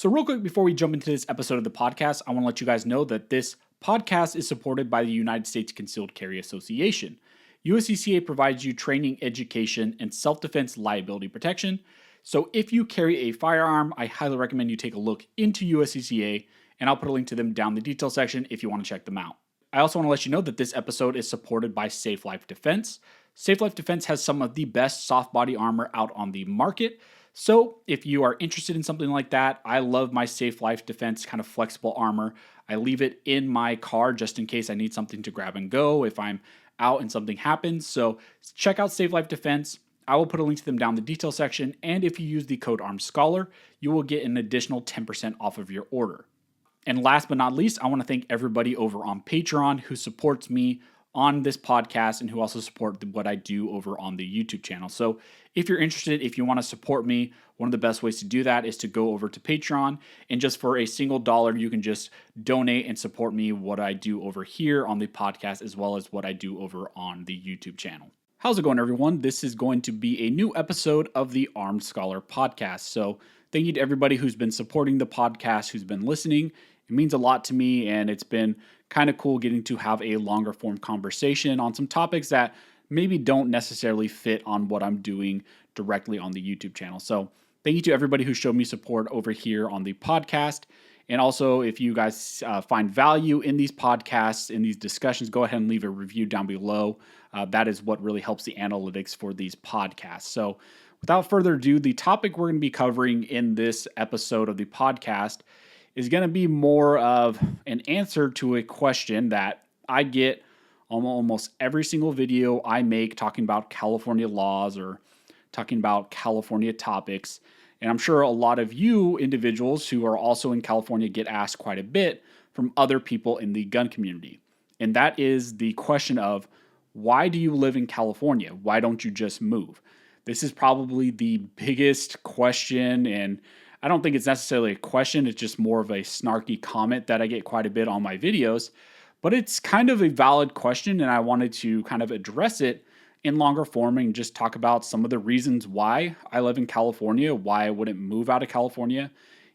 So, real quick before we jump into this episode of the podcast, I want to let you guys know that this podcast is supported by the United States Concealed Carry Association. USCCA provides you training, education, and self defense liability protection. So, if you carry a firearm, I highly recommend you take a look into USCCA, and I'll put a link to them down in the details section if you want to check them out. I also want to let you know that this episode is supported by Safe Life Defense. Safe Life Defense has some of the best soft body armor out on the market. So if you are interested in something like that, I love my Safe Life Defense kind of flexible armor. I leave it in my car just in case I need something to grab and go if I'm out and something happens. So check out Safe Life Defense. I will put a link to them down in the detail section. And if you use the code ARMSCHOLAR, you will get an additional 10% off of your order. And last but not least, I want to thank everybody over on Patreon who supports me on this podcast and who also support what I do over on the YouTube channel. So if you're interested, if you want to support me, one of the best ways to do that is to go over to Patreon, and just for a single dollar, you can just donate and support me, what I do over here on the podcast, as well as what I do over on the YouTube channel. How's it going, everyone? This is going to be a new episode of the Armed Scholar podcast. So thank you to everybody who's been supporting the podcast, who's been listening. It means a lot to me, and it's been kind of cool getting to have a longer form conversation on some topics that maybe don't necessarily fit on what I'm doing directly on the YouTube channel. So thank you to everybody who showed me support over here on the podcast. And also, if you guys find value in these podcasts, in these discussions, go ahead and leave a review down below. That is what really helps the analytics for these podcasts. So without further ado, the topic we're going to be covering in this episode of the podcast is going to be more of an answer to a question that I get on almost every single video I make talking about California laws or talking about California topics. And I'm sure a lot of you individuals who are also in California get asked quite a bit from other people in the gun community. And that is the question of, why do you live in California? Why don't you just move? This is probably the biggest question, and I don't think it's necessarily a question. It's just more of a snarky comment that I get quite a bit on my videos. But it's kind of a valid question, and I wanted to kind of address it in longer form and just talk about some of the reasons why I live in California, why I wouldn't move out of California,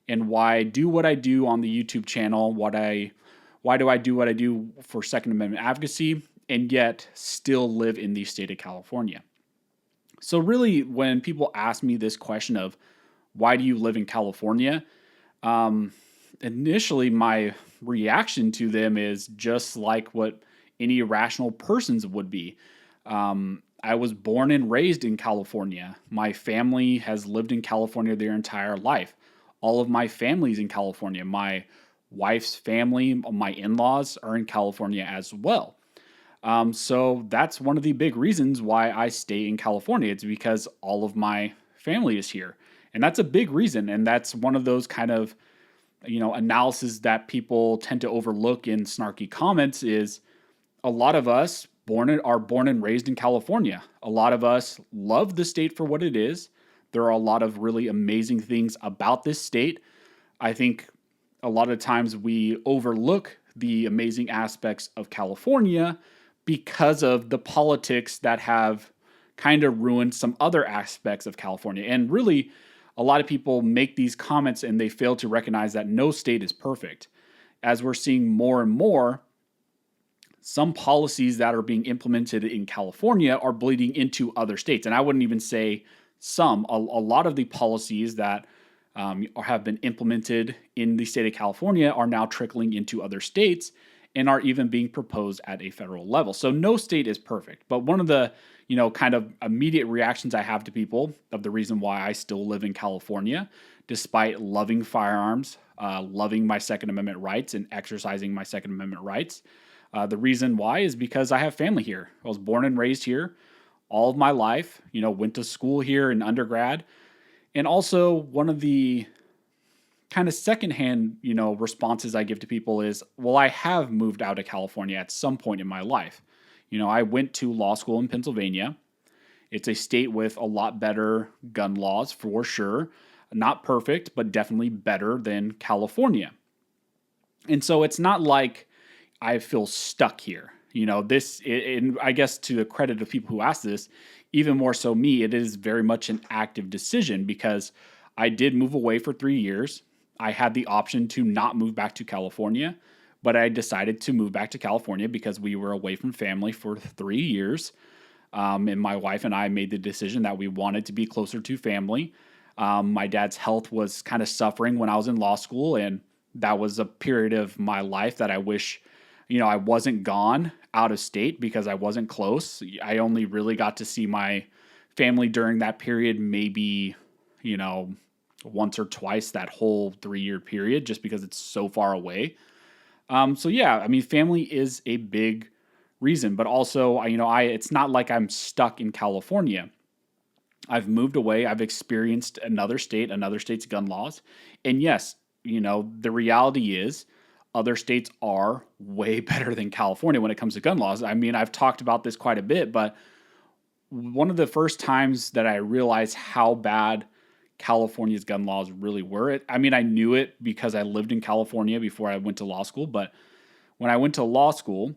and why I do what I do on the YouTube channel, why do I do what I do for Second Amendment advocacy, and yet still live in the state of California. So really, when people ask me this question of, why do you live in California? Initially, my reaction to them is just like what any rational persons would be. I was born and raised in California. My family has lived in California their entire life. All of my family's in California. My wife's family, my in-laws are in California as well. So that's one of the big reasons why I stay in California. It's because all of my family is here. And that's a big reason. And that's one of those kind of, analysis that people tend to overlook in snarky comments is a lot of us are born and raised in California. A lot of us love the state for what it is. There are a lot of really amazing things about this state. I think a lot of times we overlook the amazing aspects of California because of the politics that have kind of ruined some other aspects of California. And really, a lot of people make these comments and they fail to recognize that no state is perfect. As we're seeing more and more, some policies that are being implemented in California are bleeding into other states. And I wouldn't even say some. A lot of the policies that have been implemented in the state of California are now trickling into other states and are even being proposed at a federal level. So no state is perfect. But one of the kind of immediate reactions I have to people of the reason why I still live in California, despite loving firearms, loving my Second Amendment rights and exercising my Second Amendment rights. The reason why is because I have family here. I was born and raised here all of my life, went to school here in undergrad. And also one of the kind of secondhand, responses I give to people is, well, I have moved out of California at some point in my life. I went to law school in Pennsylvania. It's a state with a lot better gun laws for sure. Not perfect, but definitely better than California. And so it's not like I feel stuck here. And I guess to the credit of people who ask this, even more so me, it is very much an active decision because I did move away for 3 years. I had the option to not move back to California, but I decided to move back to California because we were away from family for 3 years. And my wife and I made the decision that we wanted to be closer to family. My dad's health was kind of suffering when I was in law school, and that was a period of my life that I wish, I wasn't gone out of state because I wasn't close. I only really got to see my family during that period, maybe, once or twice that whole 3 year period, just because it's so far away. So yeah, I mean, family is a big reason, but also, it's not like I'm stuck in California. I've moved away. I've experienced another state's gun laws. And yes, the reality is other states are way better than California when it comes to gun laws. I mean, I've talked about this quite a bit, but one of the first times that I realized how bad California's gun laws really were, I knew it because I lived in California before I went to law school, but when I went to law school,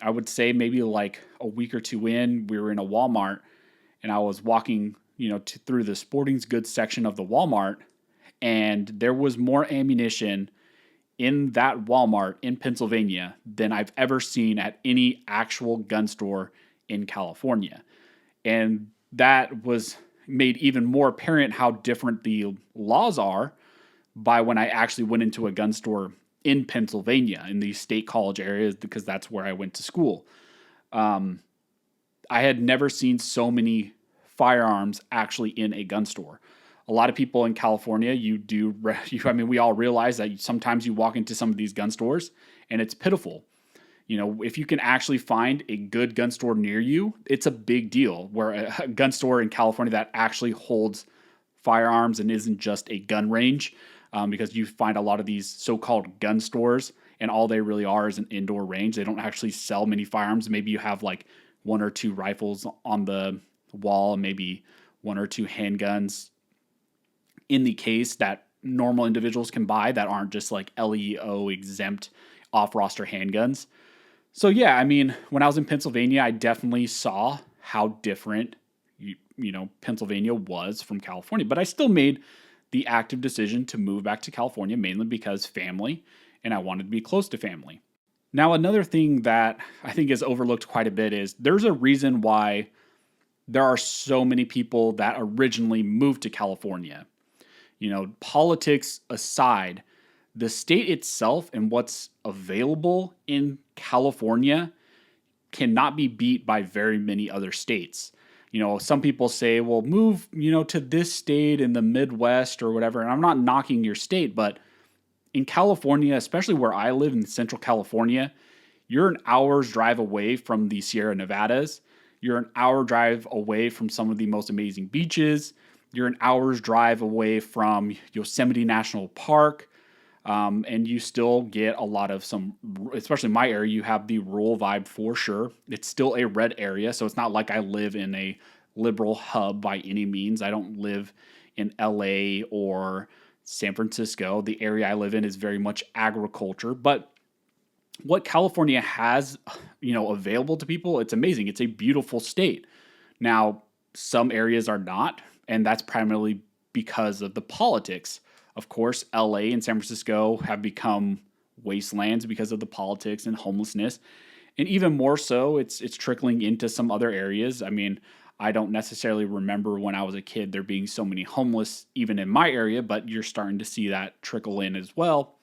I would say maybe like a week or two in, we were in a Walmart and I was walking, through the sporting goods section of the Walmart, and there was more ammunition in that Walmart in Pennsylvania than I've ever seen at any actual gun store in California. And that was made even more apparent how different the laws are by when I actually went into a gun store in Pennsylvania in the state college areas, because that's where I went to school. I had never seen so many firearms actually in a gun store. A lot of people in California, we all realize that sometimes you walk into some of these gun stores and it's pitiful. If you can actually find a good gun store near you, it's a big deal. Where a gun store in California that actually holds firearms and isn't just a gun range, because you find a lot of these so-called gun stores and all they really are is an indoor range. They don't actually sell many firearms. Maybe you have like one or two rifles on the wall, maybe one or two handguns in the case that normal individuals can buy that aren't just like LEO exempt off-roster handguns. So yeah, when I was in Pennsylvania, I definitely saw how different Pennsylvania was from California, but I still made the active decision to move back to California mainly because family, and I wanted to be close to family. Now, another thing that I think is overlooked quite a bit is there's a reason why there are so many people that originally moved to California. Politics aside, the state itself and what's available in California cannot be beat by very many other states. Some people say, well, move, to this state in the Midwest or whatever. And I'm not knocking your state, but in California, especially where I live in Central California, you're an hour's drive away from the Sierra Nevadas. You're an hour drive away from some of the most amazing beaches. You're an hour's drive away from Yosemite National Park. And you still get a lot of especially in my area, you have the rural vibe for sure. It's still a red area, so it's not like I live in a liberal hub by any means. I don't live in LA or San Francisco. The area I live in is very much agriculture, but what California has, available to people, it's amazing. It's a beautiful state. Now, some areas are not, and that's primarily because of the politics. Of course, LA and San Francisco have become wastelands because of the politics and homelessness. And even more so, it's trickling into some other areas. I don't necessarily remember when I was a kid there being so many homeless even in my area, but you're starting to see that trickle in as well.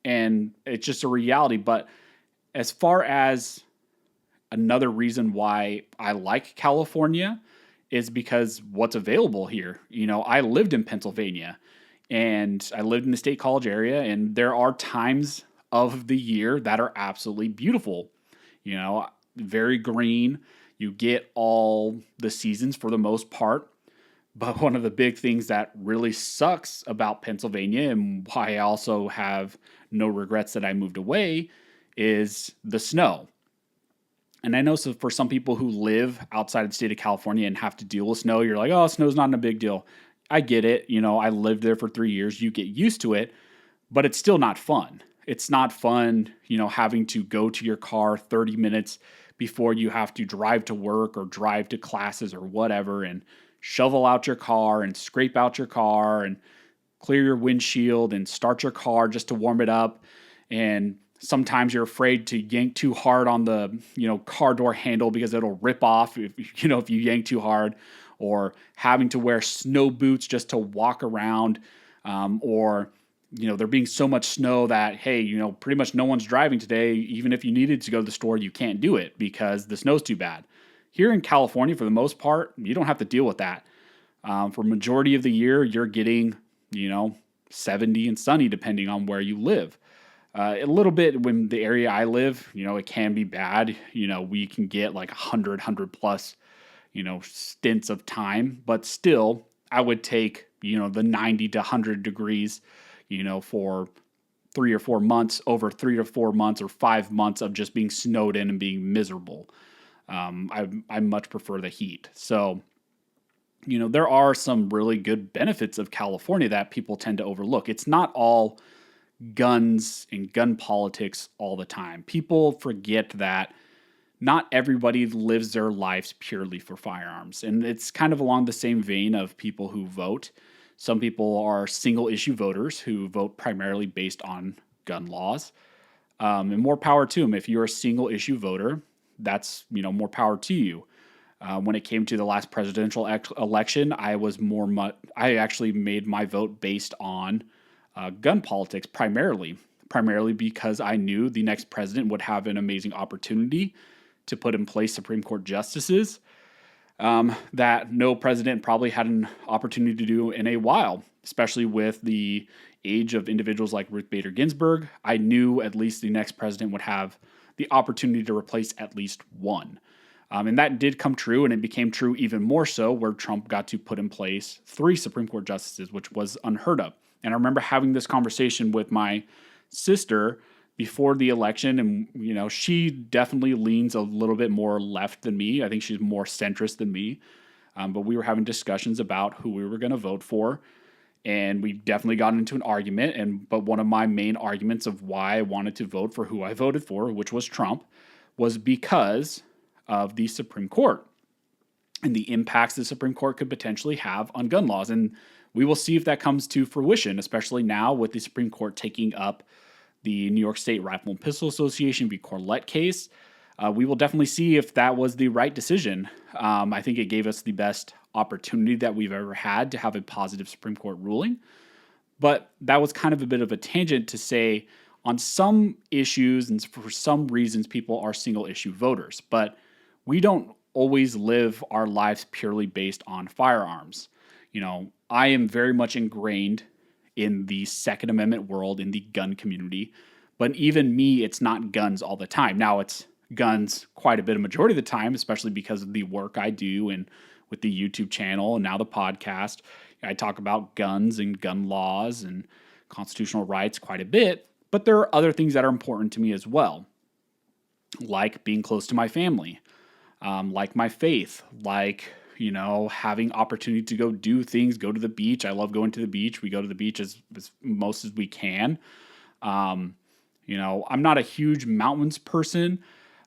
And it's just a reality. But as far as another reason why I like California is because what's available here. I lived in Pennsylvania and I lived in the State College area, and there are times of the year that are absolutely beautiful. Very green. You get all the seasons for the most part. But one of the big things that really sucks about Pennsylvania, and why I also have no regrets that I moved away, is the snow. And I know for some people who live outside of the state of California and have to deal with snow, you're like, oh, snow's not a big deal. I get it. I lived there for 3 years. You get used to it, but it's still not fun. It's not fun, having to go to your car 30 minutes before you have to drive to work or drive to classes or whatever, and shovel out your car and scrape out your car and clear your windshield and start your car just to warm it up. And sometimes you're afraid to yank too hard on the, car door handle because it'll rip off if you yank too hard, or having to wear snow boots just to walk around, or there being so much snow that, hey, pretty much no one's driving today. Even if you needed to go to the store, you can't do it because the snow's too bad. Here in California, for the most part, you don't have to deal with that. For majority of the year, you're getting, 70 and sunny depending on where you live. A little bit when the area I live, it can be bad. We can get like 100 plus, stints of time, but still I would take, the 90 to 100 degrees, for 3 or 4 months, over 3 to 4 months or 5 months of just being snowed in and being miserable. I much prefer the heat. So, there are some really good benefits of California that people tend to overlook. It's not all guns and gun politics all the time. People forget that not everybody lives their lives purely for firearms. And it's kind of along the same vein of people who vote. Some people are single issue voters who vote primarily based on gun laws. And more power to them. If you're a single issue voter, that's, more power to you. When it came to the last presidential election, I actually made my vote based on gun politics primarily because I knew the next president would have an amazing opportunity to put in place Supreme Court justices that no president probably had an opportunity to do in a while, especially with the age of individuals like Ruth Bader Ginsburg. I knew at least the next president would have the opportunity to replace at least one. And that did come true, and it became true even more so where Trump got to put in place 3 Supreme Court justices, which was unheard of. And I remember having this conversation with my sister before the election, and she definitely leans a little bit more left than me. I think she's more centrist than me. But we were having discussions about who we were going to vote for, and we definitely got into an argument. But one of my main arguments of why I wanted to vote for who I voted for, which was Trump, was because of the Supreme Court and the impacts the Supreme Court could potentially have on gun laws. And we will see if that comes to fruition, especially now with the Supreme Court taking up the New York State Rifle and Pistol Association v. Corlett case. We will definitely see if that was the right decision. I think it gave us the best opportunity that we've ever had to have a positive Supreme Court ruling. But that was kind of a bit of a tangent to say on some issues and for some reasons people are single issue voters. But we don't always live our lives purely based on firearms. I am very much ingrained in the Second Amendment world, in the gun community. But even me, it's not guns all the time. Now, it's guns quite a bit of majority of the time, especially because of the work I do and with the YouTube channel and now the podcast. I talk about guns and gun laws and constitutional rights quite a bit. But there are other things that are important to me as well, like being close to my family, like my faith, like having opportunity to go do things, go to the beach. I love going to the beach. We go to the beach as most as we can. I'm not a huge mountains person,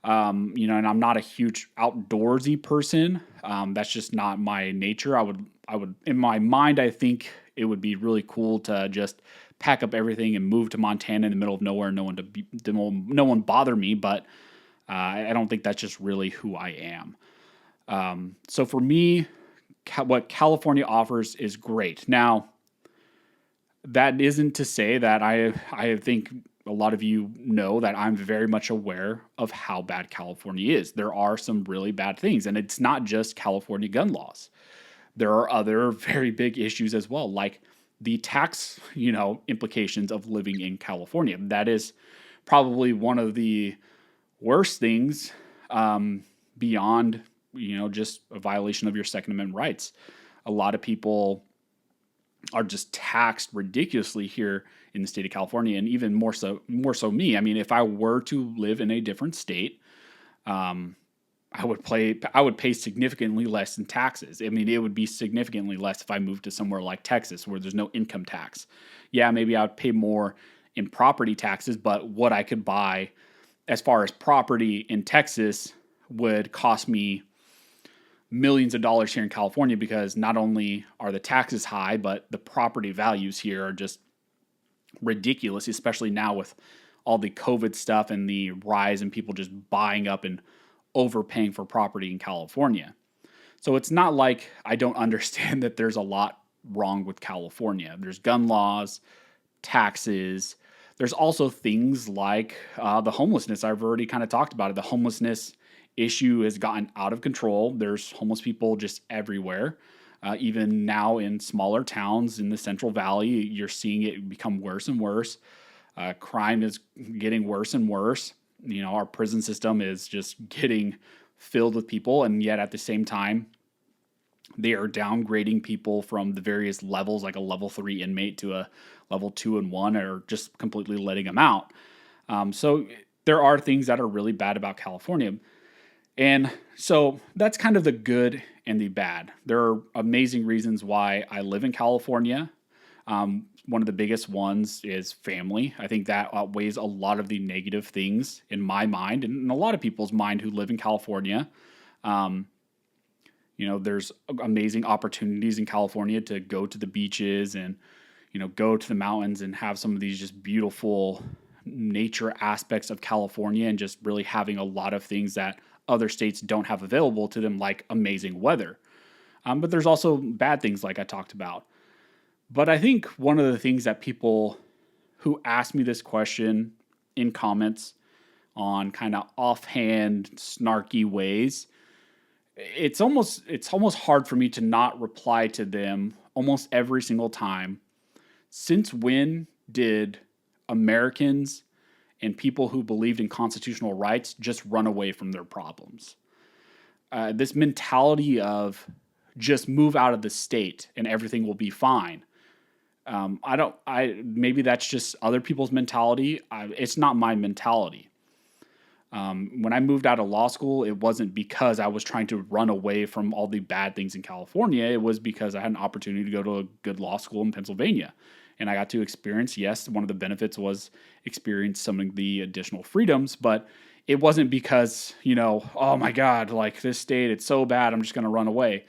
and I'm not a huge outdoorsy person. That's just not my nature. I would, in my mind, I think it would be really cool to just pack up everything and move to Montana in the middle of nowhere, no one bother me. But I don't think that's just really who I am. So for me, what California offers is great. Now, that isn't to say that I think a lot of you know that I'm very much aware of how bad California is. There are some really bad things, and it's not just California gun laws. There are other very big issues as well, like the tax, implications of living in California. That is probably one of the worst things beyond just a violation of your Second Amendment rights. A lot of people are just taxed ridiculously here in the state of California, and even more so me. I mean, if I were to live in a different state, I would pay significantly less in taxes. I mean, it would be significantly less if I moved to somewhere like Texas where there's no income tax. Yeah, maybe I would pay more in property taxes, but what I could buy as far as property in Texas would cost me millions of dollars here in California because not only are the taxes high, but the property values here are just ridiculous, especially now with all the COVID stuff and the rise in people just buying up and overpaying for property in California. So it's not like I don't understand that there's a lot wrong with California. There's gun laws, taxes. There's also things like the homelessness. I've already kind of talked about it. The homelessness issue has gotten out of control. There's homeless people just everywhere. Even now in smaller towns in the Central Valley, you're seeing it become worse and worse. Crime is getting worse and worse. You know, our prison system is just getting filled with people, and yet at the same time, they are downgrading people from the various levels, like a level 3 inmate to a level 2 and 1, or just completely letting them out. So there are things that are really bad about California. And so that's kind of the good and the bad. There are amazing reasons why I live in California. One of the biggest ones is family. I think that outweighs a lot of the negative things in my mind and in a lot of people's mind who live in California. You know, there's amazing opportunities in California to go to the beaches and, you know, go to the mountains and have some of these just beautiful nature aspects of California and just really having a lot of things that other states don't have available to them, like amazing weather. But there's also bad things like I talked about. But I think one of the things that people who ask me this question in comments on kind of offhand, snarky ways, it's almost hard for me to not reply to them almost every single time. Since when did Americans and people who believed in constitutional rights just run away from their problems? This mentality of just move out of the state and everything will be fine. Maybe that's just other people's mentality. It's not my mentality. When I moved out of law school, it wasn't because I was trying to run away from all the bad things in California. It was because I had an opportunity to go to a good law school in Pennsylvania. And I got to experience, yes, one of the benefits was experience some of the additional freedoms, but it wasn't because, you know, oh my God, like this state, it's so bad, I'm just going to run away.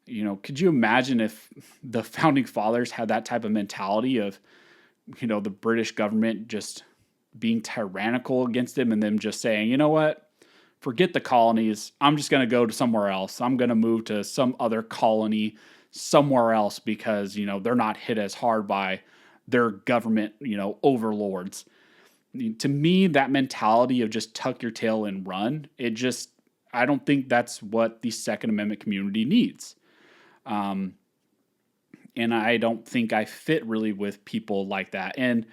You know, could you imagine if the founding fathers had that type of mentality of, you know, the British government just being tyrannical against them and them just saying, you know what, forget the colonies. I'm just going to go to somewhere else. I'm going to move to some other colony somewhere else because, you know, they're not hit as hard by their government, you know, overlords. To me, that mentality of just tuck your tail and run, I don't think that's what the Second Amendment community needs. And I don't think I fit really with people like that. And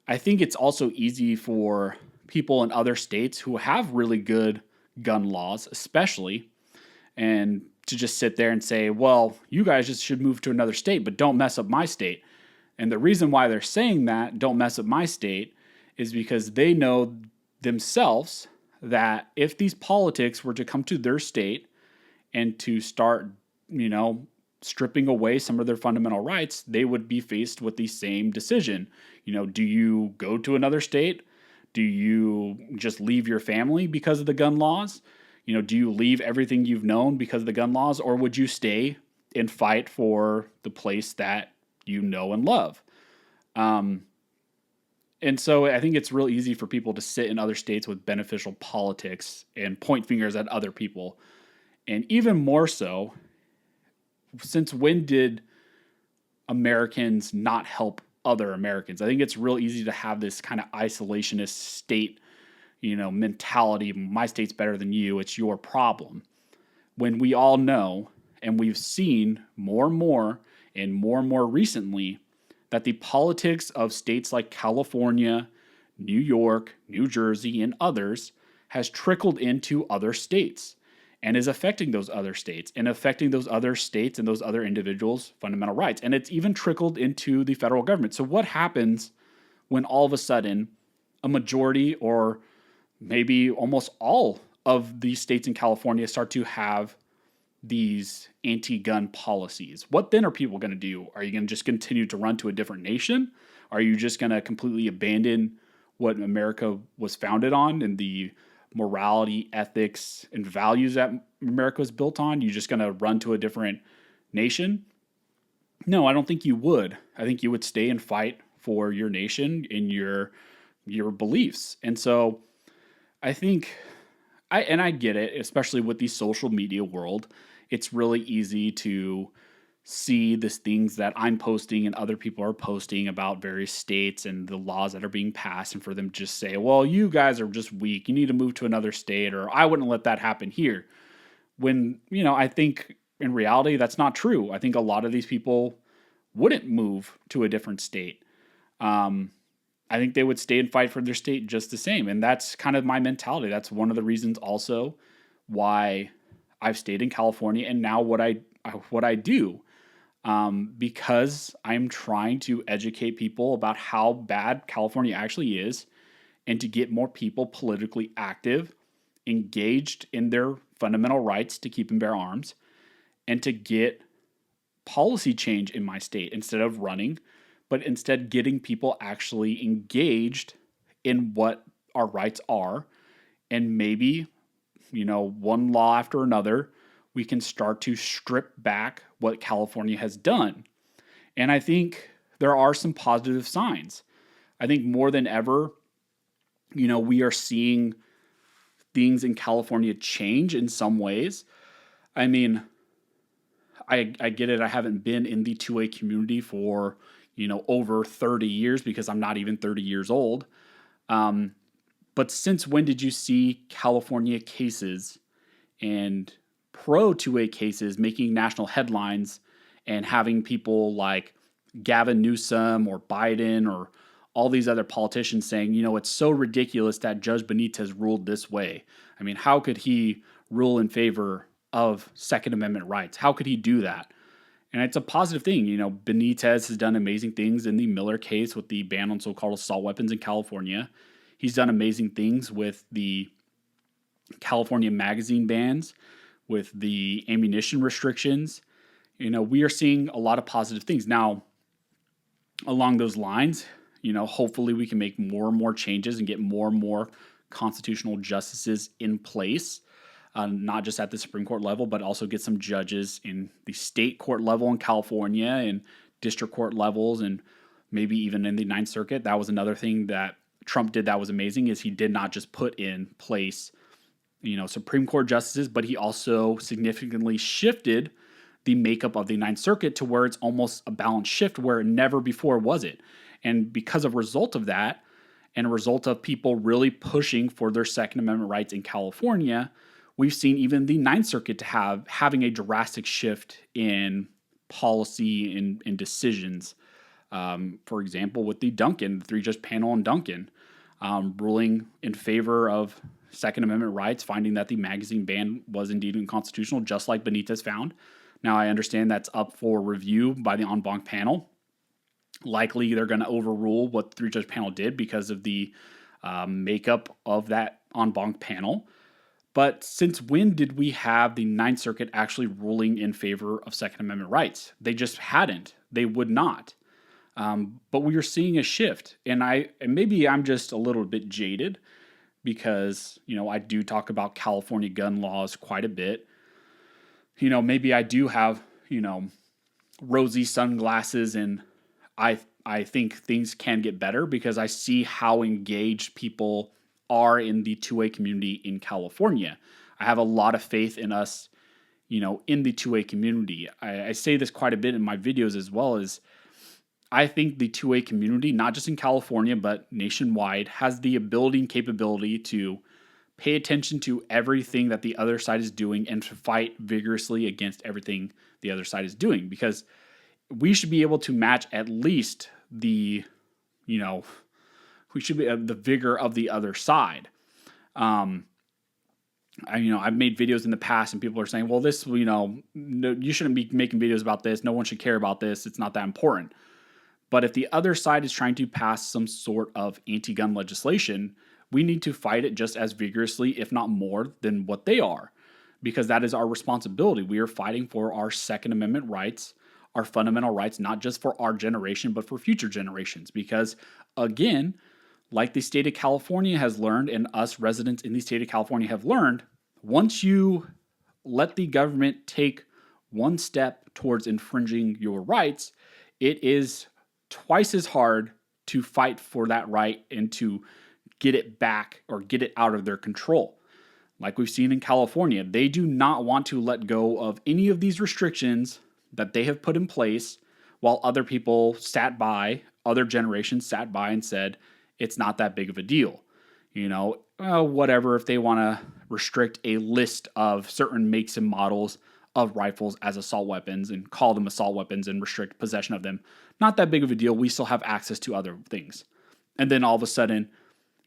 I think it's also easy for people in other states who have really good gun laws, especially, and to just sit there and say, well, you guys just should move to another state, but don't mess up my state. And the reason why they're saying that, don't mess up my state, is because they know themselves that if these politics were to come to their state and to start, you know, stripping away some of their fundamental rights, they would be faced with the same decision. You know, do you go to another state? Do you just leave your family because of the gun laws? You know, do you leave everything you've known because of the gun laws, or would you stay and fight for the place that you know and love? And so I think it's real easy for people to sit in other states with beneficial politics and point fingers at other people. And even more so, since when did Americans not help other Americans? I think it's real easy to have this kind of isolationist state, you know, mentality. My state's better than you. It's your problem. When we all know, and we've seen more and more recently, that the politics of states like California, New York, New Jersey, and others has trickled into other states and is affecting those other states and affecting those other states and those other individuals' fundamental rights. And it's even trickled into the federal government. So what happens when all of a sudden a majority or maybe almost all of these states in California start to have these anti-gun policies? What then are people going to do? Are you going to just continue to run to a different nation? Are you just going to completely abandon what America was founded on and the morality, ethics, and values that America was built on, you're just going to run to a different nation? No, I don't think you would. I think you would stay and fight for your nation and your beliefs. And so I think I get it, especially with the social media world. It's really easy to see these things that I'm posting and other people are posting about various states and the laws that are being passed, and for them to just say, well, you guys are just weak. You need to move to another state, or I wouldn't let that happen here. When, I think in reality, that's not true. I think a lot of these people wouldn't move to a different state. I think they would stay and fight for their state just the same. And that's kind of my mentality. That's one of the reasons also why I've stayed in California and now what I do. Because I'm trying to educate people about how bad California actually is and to get more people politically active, engaged in their fundamental rights to keep and bear arms, and to get policy change in my state instead of running, but instead getting people actually engaged in what our rights are. And maybe, one law after another, we can start to strip back what California has done. And I think there are some positive signs. I think more than ever, we are seeing things in California change in some ways. I mean, I get it. I haven't been in the 2A community for, over 30 years because I'm not even 30 years old. But since when did you see California cases and pro 2A cases making national headlines and having people like Gavin Newsom or Biden or all these other politicians saying, it's so ridiculous that Judge Benitez ruled this way. I mean, how could he rule in favor of Second Amendment rights? How could he do that? And it's a positive thing. Benitez has done amazing things in the Miller case with the ban on so-called assault weapons in California. He's done amazing things with the California magazine bans, with the ammunition restrictions. We are seeing a lot of positive things. Now, along those lines, hopefully we can make more and more changes and get more and more constitutional justices in place, not just at the Supreme Court level, but also get some judges in the state court level in California and district court levels, and maybe even in the Ninth Circuit. That was another thing that Trump did that was amazing, is he did not just put in place Supreme Court justices, but he also significantly shifted the makeup of the Ninth Circuit to where it's almost a balanced shift where never before was it. And because of result of that, and a result of people really pushing for their Second Amendment rights in California, we've seen even the Ninth Circuit to having a drastic shift in policy and decisions. For example, with the three-judge panel on Duncan, ruling in favor of Second Amendment rights, finding that the magazine ban was indeed unconstitutional, just like Benitez found. Now, I understand that's up for review by the en banc panel. Likely, they're going to overrule what the three-judge panel did because of the makeup of that en banc panel. But since when did we have the Ninth Circuit actually ruling in favor of Second Amendment rights? They just hadn't. They would not. But we are seeing a shift. And maybe I'm just a little bit jaded because, I do talk about California gun laws quite a bit. Maybe I do have, rosy sunglasses, and I think things can get better because I see how engaged people are in the 2A community in California. I have a lot of faith in us, in the 2A community. I say this quite a bit in my videos as well, as I think the 2A community, not just in California, but nationwide, has the ability and capability to pay attention to everything that the other side is doing and to fight vigorously against everything the other side is doing, because we should be able to match at least the vigor of the other side. I've made videos in the past and people are saying, well, this, no, you shouldn't be making videos about this. No one should care about this. It's not that important. But if the other side is trying to pass some sort of anti-gun legislation, we need to fight it just as vigorously, if not more, than what they are, because that is our responsibility. We are fighting for our Second Amendment rights, our fundamental rights, not just for our generation, but for future generations. Because again, like the state of California has learned, and us residents in the state of California have learned, once you let the government take one step towards infringing your rights, it is twice as hard to fight for that right and to get it back or get it out of their control. Like we've seen in California, they do not want to let go of any of these restrictions that they have put in place, while other people sat by, other generations sat by and said, it's not that big of a deal. Whatever, if they want to restrict a list of certain makes and models of rifles as assault weapons and call them assault weapons and restrict possession of them, not that big of a deal. We still have access to other things. And then all of a sudden,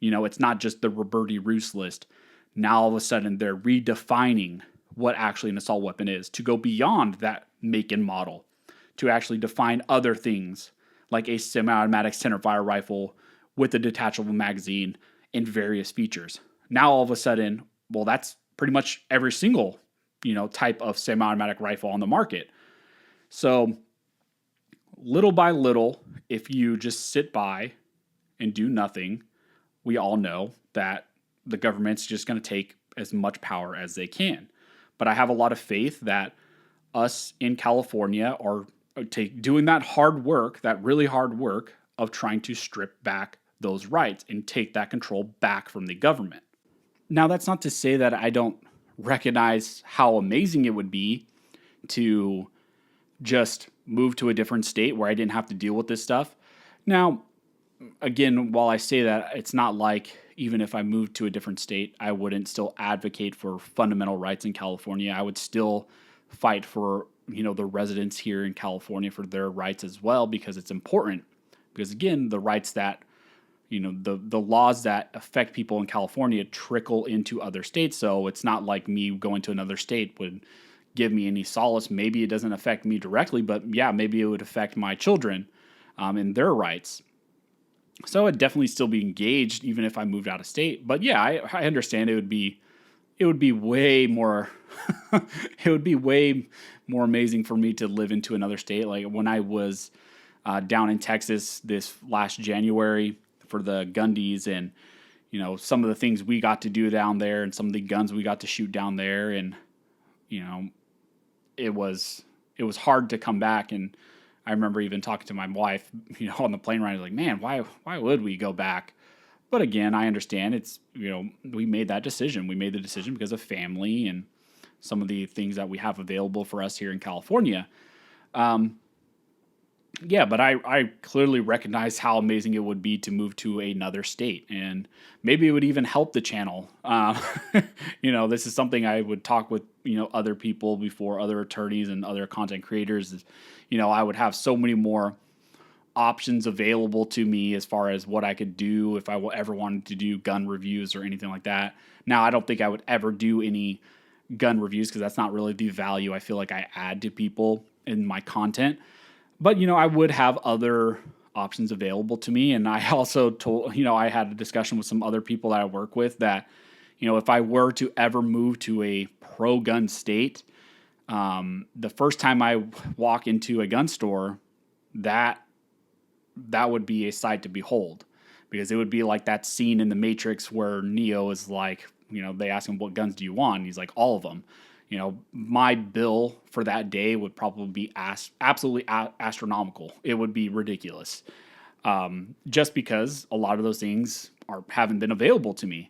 it's not just the Roberti Roos list. Now all of a sudden they're redefining what actually an assault weapon is to go beyond that make and model, to actually define other things like a semi-automatic centerfire rifle with a detachable magazine and various features. Now all of a sudden, well, that's pretty much every single, type of semi-automatic rifle on the market. So little by little, if you just sit by and do nothing, we all know that the government's just going to take as much power as they can. But I have a lot of faith that us in California are doing that hard work, that really hard work of trying to strip back those rights and take that control back from the government. Now, that's not to say that I don't recognize how amazing it would be to just move to a different state where I didn't have to deal with this stuff. Now, again, while I say that, it's not like even if I moved to a different state, I wouldn't still advocate for fundamental rights in California. I would still fight for, the residents here in California for their rights as well, because it's important. Because again, the rights that, the laws that affect people in California trickle into other states. So it's not like me going to another state would give me any solace. Maybe it doesn't affect me directly, but yeah, maybe it would affect my children and their rights. So I'd definitely still be engaged even if I moved out of state. But yeah, I understand it would be way more it would be way more amazing for me to live into another state. Like when I was down in Texas this last January for the Gundies, and some of the things we got to do down there and some of the guns we got to shoot down there, and it was hard to come back. And I remember even talking to my wife, on the plane ride. I was like, man, why would we go back? But again, I understand it's, we made that decision. We made the decision because of family and some of the things that we have available for us here in California. Yeah, but I clearly recognize how amazing it would be to move to another state, and maybe it would even help the channel. This is something I would talk with, other people before, other attorneys and other content creators. I would have so many more options available to me as far as what I could do if I ever wanted to do gun reviews or anything like that. Now, I don't think I would ever do any gun reviews because that's not really the value I feel like I add to people in my content. But, I would have other options available to me. And I also told, I had a discussion with some other people that I work with that, if I were to ever move to a pro-gun state, the first time I walk into a gun store, that would be a sight to behold, because it would be like that scene in The Matrix where Neo is like, they ask him, what guns do you want? And he's like, all of them. My bill for that day would probably be absolutely astronomical. It would be ridiculous. Just because a lot of those things haven't been available to me.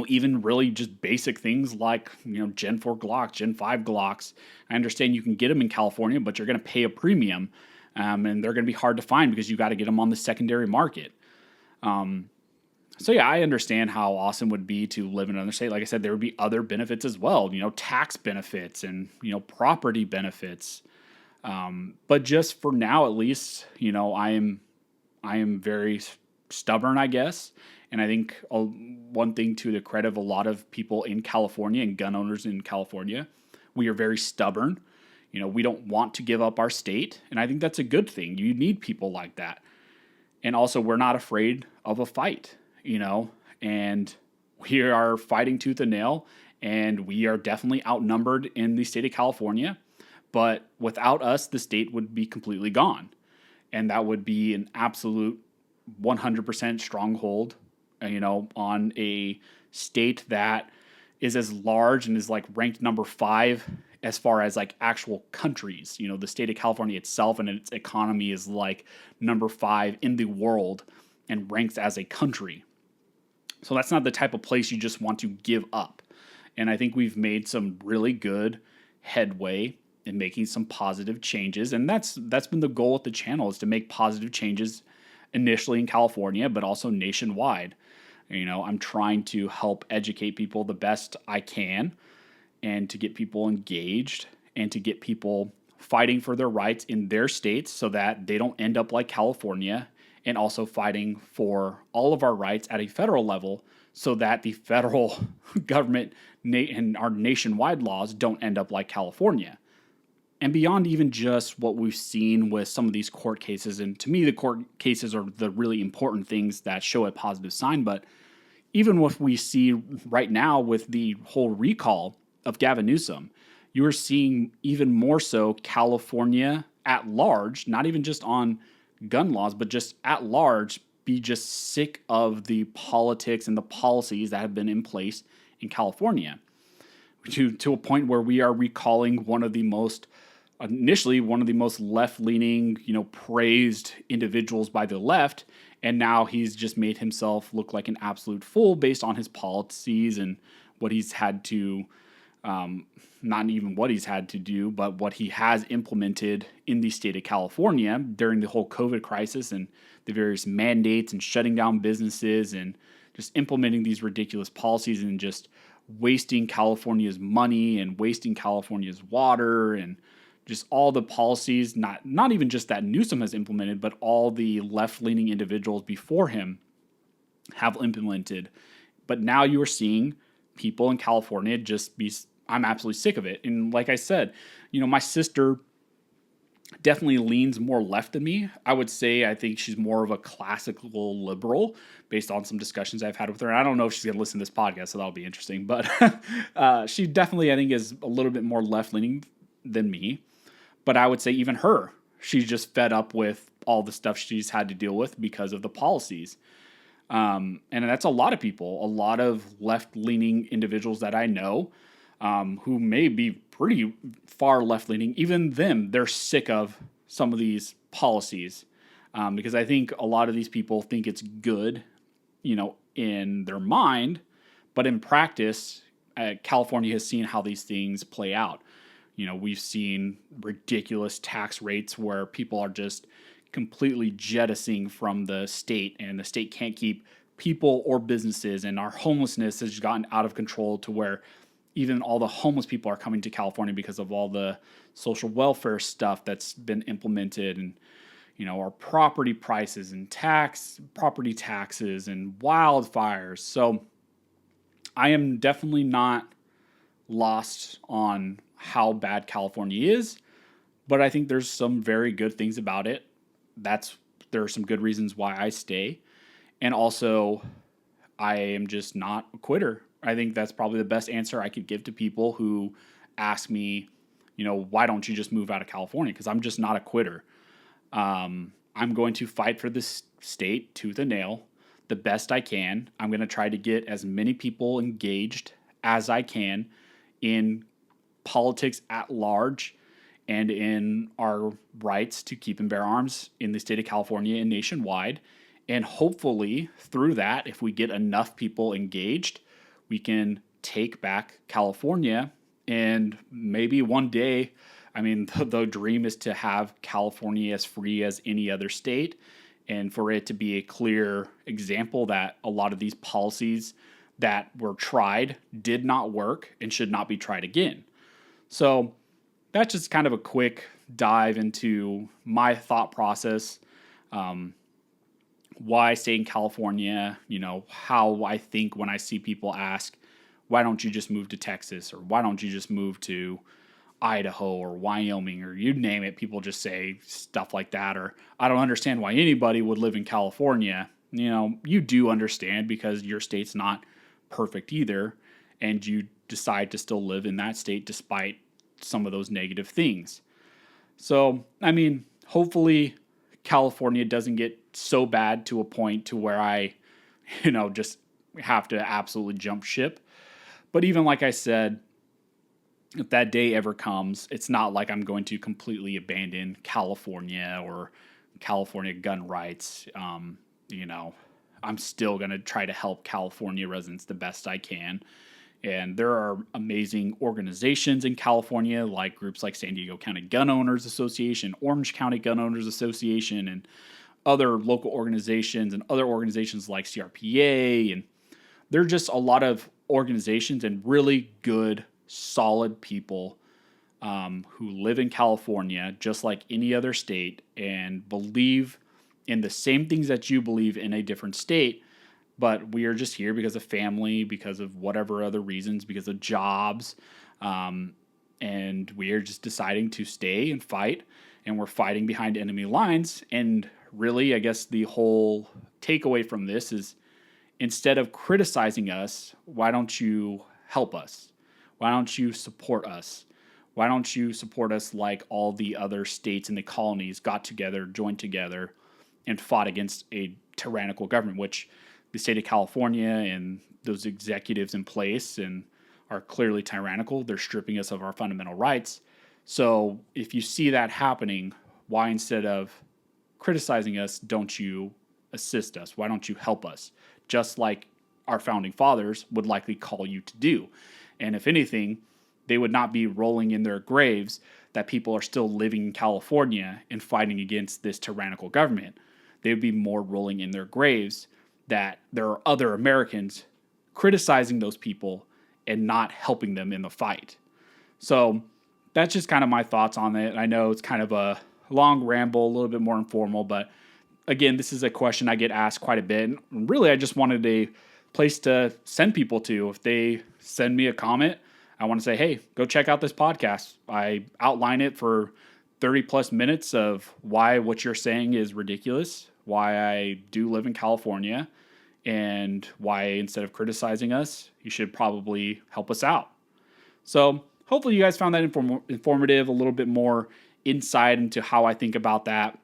Even really just basic things like, Gen 4 Glocks, Gen 5 Glocks. I understand you can get them in California, but you're going to pay a premium. And they're going to be hard to find because you got to get them on the secondary market. So yeah, I understand how awesome it would be to live in another state. Like I said, there would be other benefits as well, tax benefits and, property benefits. But just for now, at least, I am very stubborn, I guess. And I think one thing to the credit of a lot of people in California and gun owners in California, we are very stubborn. We don't want to give up our state. And I think that's a good thing. You need people like that. And also, we're not afraid of a fight, and we are fighting tooth and nail, and we are definitely outnumbered in the state of California. But without us, the state would be completely gone. And that would be an absolute 100% stronghold, on a state that is as large and is like ranked number 5 as far as like actual countries. The state of California itself and its economy is like number 5 in the world and ranks as a country. So that's not the type of place you just want to give up. And I think we've made some really good headway in making some positive changes. And that's been the goal with the channel, is to make positive changes initially in California, but also nationwide. I'm trying to help educate people the best I can and to get people engaged and to get people fighting for their rights in their states so that they don't end up like California, and also fighting for all of our rights at a federal level so that the federal government and our nationwide laws don't end up like California. And beyond even just what we've seen with some of these court cases, and to me, the court cases are the really important things that show a positive sign, but even what we see right now with the whole recall of Gavin Newsom, you are seeing even more so California at large, not even just on gun laws, but just at large, be just sick of the politics and the policies that have been in place in California, to a point where we are recalling initially one of the most left-leaning, praised individuals by the left, and now he's just made himself look like an absolute fool based on his policies and what he's had to, not even what he's had to do, but what he has implemented in the state of California during the whole COVID crisis and the various mandates and shutting down businesses and just implementing these ridiculous policies and just wasting California's money and wasting California's water and just all the policies, not even just that Newsom has implemented, but all the left-leaning individuals before him have implemented. But now you are seeing people in California I'm absolutely sick of it. And like I said, my sister definitely leans more left than me. I would say I think she's more of a classical liberal based on some discussions I've had with her. And I don't know if she's going to listen to this podcast, so that'll be interesting. But she definitely, I think, is a little bit more left-leaning than me. But I would say even her, she's just fed up with all the stuff she's had to deal with because of the policies. And that's a lot of people, a lot of left-leaning individuals that I know, who may be pretty far left-leaning. Even them, they're sick of some of these policies, because I think a lot of these people think it's good, in their mind, but in practice, California has seen how these things play out. We've seen ridiculous tax rates where people are just completely jettisoning from the state, and the state can't keep people or businesses, and our homelessness has gotten out of control to where even all the homeless people are coming to California because of all the social welfare stuff that's been implemented, and our property prices and property taxes and wildfires. So I am definitely not lost on how bad California is, but I think there's some very good things about it. There are some good reasons why I stay. And also, I am just not a quitter. I think that's probably the best answer I could give to people who ask me, why don't you just move out of California? Because I'm just not a quitter. I'm going to fight for this state tooth and nail the best I can. I'm going to try to get as many people engaged as I can in politics at large and in our rights to keep and bear arms in the state of California and nationwide. And hopefully through that, if we get enough people engaged, we can take back California. And maybe one day, the dream is to have California as free as any other state, and for it to be a clear example that a lot of these policies that were tried did not work and should not be tried again. So that's just kind of a quick dive into my thought process, why I stay in California, how I think when I see people ask, why don't you just move to Texas, or why don't you just move to Idaho or Wyoming, or you name it. People just say stuff like that, or I don't understand why anybody would live in California. You do understand because your state's not perfect either, and you decide to still live in that state despite some of those negative things. So, hopefully California doesn't get so bad to a point to where I, just have to absolutely jump ship. But even like I said, if that day ever comes, it's not like I'm going to completely abandon California or California gun rights. I'm still going to try to help California residents the best I can. And there are amazing organizations in California, like groups like San Diego County Gun Owners Association, Orange County Gun Owners Association, and other local organizations and other organizations like CRPA. And there are just a lot of organizations and really good, solid people who live in California, just like any other state, and believe in the same things that you believe in a different state. But we are just here because of family, because of whatever other reasons, because of jobs. And we are just deciding to stay and fight. And we're fighting behind enemy lines. And really, I guess the whole takeaway from this is, instead of criticizing us, why don't you help us? Why don't you support us? Why don't you support us like all the other states and the colonies got together, joined together, and fought against a tyrannical government, which the state of California and those executives in place and are clearly tyrannical. They're stripping us of our fundamental rights. So if you see that happening, why, instead of criticizing us, don't you assist us? Why don't you help us? Just like our founding fathers would likely call you to do. And if anything, they would not be rolling in their graves that people are still living in California and fighting against this tyrannical government. They would be more rolling in their graves that there are other Americans criticizing those people and not helping them in the fight. So that's just kind of my thoughts on it. I know it's kind of a long ramble, a little bit more informal, but again, this is a question I get asked quite a bit. And really, I just wanted a place to send people to. If they send me a comment, I want to say, hey, go check out this podcast. I outline it for 30 plus minutes of why what you're saying is ridiculous, why I do live in California, and why, instead of criticizing us, you should probably help us out. So hopefully you guys found that informative, a little bit more insight into how I think about that.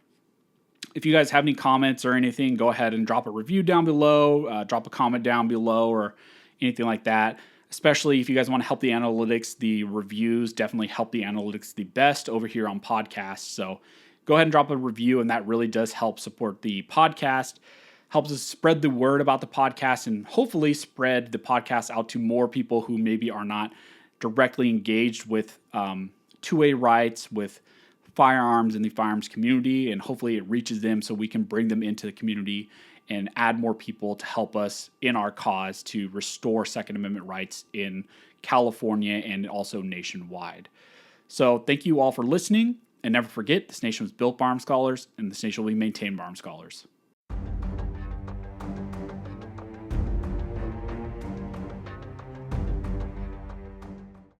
If you guys have any comments or anything, go ahead and drop a review down below, drop a comment down below, or anything like that. Especially if you guys want to help the analytics, the reviews definitely help the analytics the best over here on podcasts. So go ahead and drop a review, and that really does help support the podcast, helps us spread the word about the podcast, and hopefully spread the podcast out to more people who maybe are not directly engaged with 2A rights, with firearms in the firearms community, and hopefully it reaches them so we can bring them into the community and add more people to help us in our cause to restore Second Amendment rights in California and also nationwide. So thank you all for listening, and never forget, this nation was built by armed scholars, and this nation will be maintained by armed scholars.